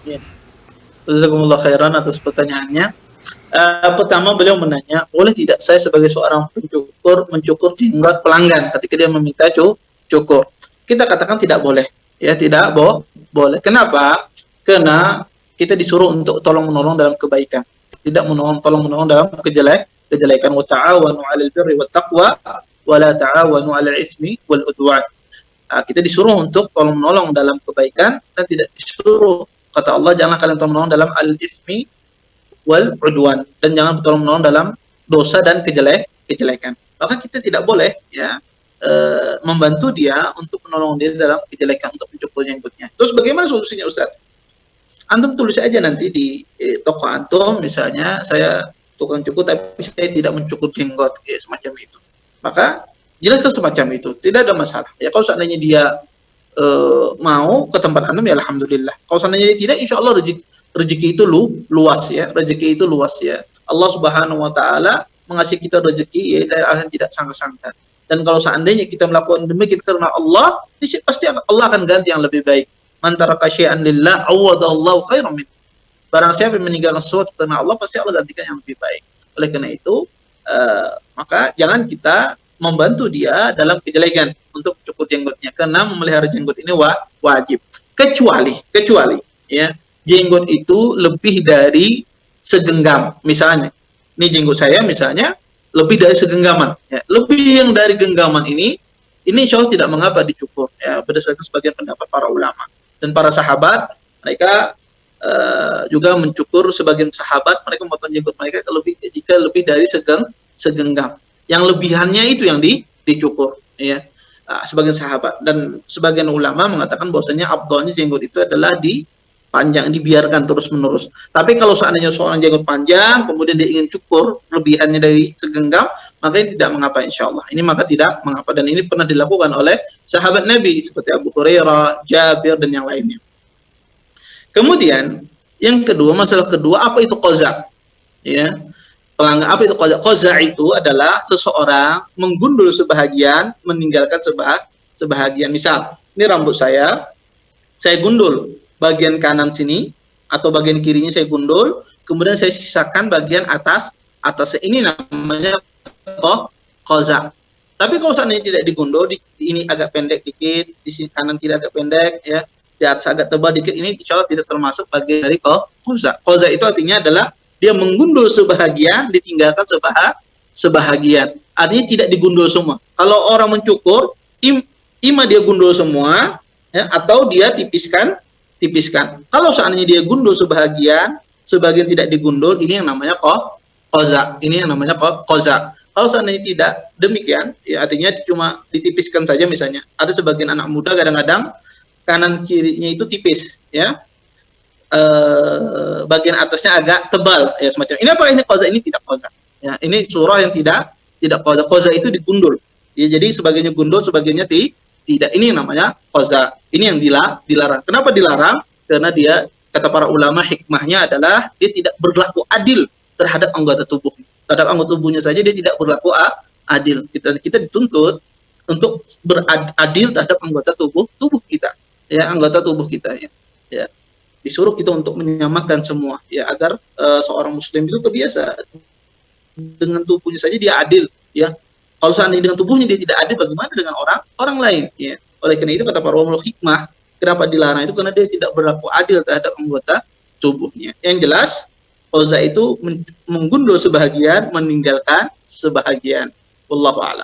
Ya. Jazakumullah khairan atas pertanyaannya. Pertama beliau menanya, boleh tidak saya sebagai seorang pencukur mencukur jenggot pelanggan ketika dia meminta cukur? Kita katakan tidak boleh, ya tidak boleh. Kenapa? Karena kita disuruh untuk tolong menolong dalam kebaikan, tidak tolong menolong dalam kejelekan. Wa ta'awanu 'alal birri wat taqwa wa la ta'awanu 'alal ismi wal udwan. Kita disuruh untuk tolong menolong dalam kebaikan dan tidak disuruh, kata Allah, jangan kalian tolong menolong dalam al-ismi wal udwan, dan jangan tolong menolong dalam dosa dan kejelekan. Maka kita tidak boleh ya membantu dia untuk menolong dia dalam kejelekan, untuk mencukur jenggotnya. Terus bagaimana solusinya, Ustaz? Antum tulis aja nanti di toko antum, misalnya saya tukang cukur tapi saya tidak mencukur jenggot, ya, semacam itu. Maka jelaskan semacam itu, tidak ada masalah. Ya kalau seandainya dia mau ke tempat antum, ya alhamdulillah. Kalau seandainya dia tidak, insya Allah rezeki itu luas ya, rezeki itu luas ya. Allah Subhanahu Wa Taala mengasih kita rezeki ya dari arah yang tidak sangka-sangka. Dan kalau seandainya kita melakukan demikian karena Allah, pasti Allah akan ganti yang lebih baik. Man taraka syai'an lillah awadallahu khairan min. Barang siapa yang meninggalkan sesuatu karena Allah, pasti Allah gantikan yang lebih baik. Oleh karena itu, maka jangan kita membantu dia dalam kejelekan untuk cukur jenggotnya, karena memelihara jenggot ini wajib. Kecuali ya, jenggot itu lebih dari segenggam. Misalnya, ini jenggot saya misalnya lebih dari segenggaman, ya. Lebih yang dari genggaman ini insya Allah tidak mengapa dicukur, ya, berdasarkan sebagian pendapat para ulama dan para sahabat. Mereka juga mencukur, sebagian sahabat mereka memotong jenggot mereka jika lebih dari segenggam. Yang lebihannya itu yang dicukur, ya. Sebagian sahabat dan sebagian ulama mengatakan bahwasanya afdhalnya jenggot itu adalah dipanjang, dibiarkan terus menerus. Tapi kalau seandainya seorang jenggot panjang kemudian dia ingin cukur lebihannya dari segenggam, maka ini tidak mengapa, insya Allah. Ini maka tidak mengapa, dan ini pernah dilakukan oleh sahabat Nabi seperti Abu Hurairah, Jabir, dan yang lainnya. Kemudian yang kedua, masalah kedua, apa itu qaza? Ya. Apa itu qaza? Qaza itu adalah seseorang menggundul sebahagian, meninggalkan sebahagian. Misal, ini rambut saya gundul bagian kanan sini atau bagian kirinya saya gundul, kemudian saya sisakan bagian atas. Ini namanya qaza. Tapi kalau seandainya tidak digundul, ini agak pendek dikit, di sini kanan kiri agak pendek, ya, di atas agak tebal dikit, ini insya Allah tidak termasuk bagian dari qaza. Qaza itu artinya adalah dia menggundul sebahagian, ditinggalkan sebahagian. Artinya tidak digundul semua. Kalau orang mencukur, ima dia gundul semua, ya, atau dia tipiskan. Kalau seandainya dia gundul sebahagian tidak digundul, ini yang namanya qaza. Ini yang namanya qaza. Kalau seandainya tidak demikian, ya, artinya cuma ditipiskan saja. Misalnya ada sebagian anak muda kadang-kadang kanan kirinya itu tipis, ya, bagian atasnya agak tebal, ya, semacam ini. Apa ini qaza? Ini tidak qaza, ya, ini surah yang tidak qaza. Qaza itu digundul, ya, jadi sebagiannya gundul, sebagiannya tidak. Ini yang namanya qaza. Ini yang dilarang. Kenapa dilarang? Karena dia, kata para ulama, hikmahnya adalah dia tidak berlaku adil terhadap anggota tubuh. Terhadap anggota tubuhnya saja dia tidak berlaku adil. Kita dituntut untuk beradil terhadap anggota tubuh kita, ya, anggota tubuh kita, ya. Disuruh kita untuk menyamakan semua, ya, agar seorang muslim itu terbiasa dengan tubuhnya saja dia adil, ya. Kalau seandainya dengan tubuhnya dia tidak adil, bagaimana dengan orang lain, ya. Oleh karena itu kata para ulama, hikmah kenapa dilarang itu karena dia tidak berlaku adil terhadap anggota tubuhnya. Yang jelas qaza itu menggundul sebahagian, meninggalkan sebahagian. Wallahu a'lam.